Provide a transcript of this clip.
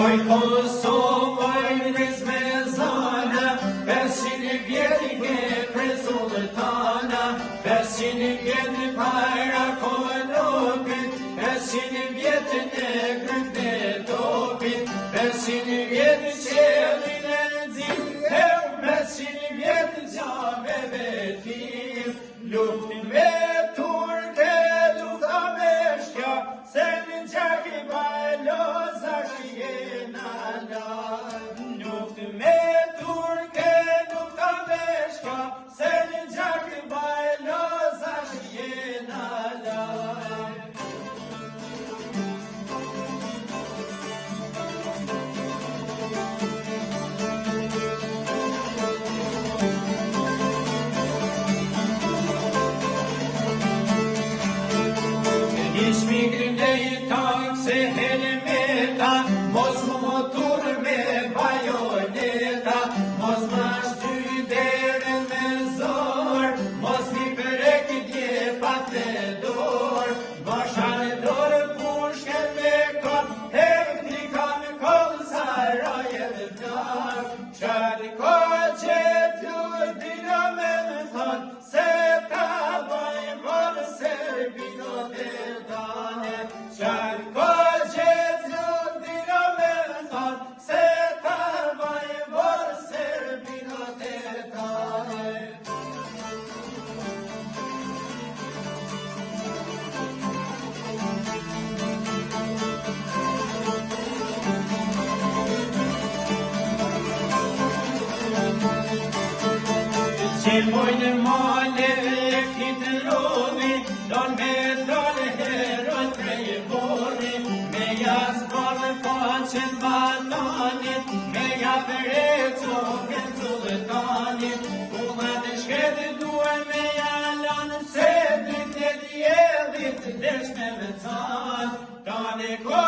Oj Kosovoj riz me zana, 500 vjeti ke pre sultana, 500 vjeti para konopit, 500 vjeti në kryp në topit, 500 vjeti qelin e nëzim, 500 vjeti gjaveve tim, luftin me turke, lufta me shkja, se në gjak i bajloza shjena la. Luftin me turke, lufta me shkja, se në gjak i bajloza shjena la. Shmigrin dhe i tak se helmeta, mos më motur me bajoneta, mos më shty derën me zor, mos mi përrek i djepat në dor, mosha në dorë pushken me kot, teknika me kol saraje dhe vnak, qari ko qet ju dina me më thot, se ta bajnë vërë Serbino dhe Qarko qëtë dina me thot, se ta bajë vërë Serbino të taj. Që mojnë male e kitë rovi, don me dole heroj prej bori, me jasë bërë faqen batanit, me japër e cokën sultanit, kullat e shkete duhe me jalan, se dyt e djelit desh me vecan, tane ko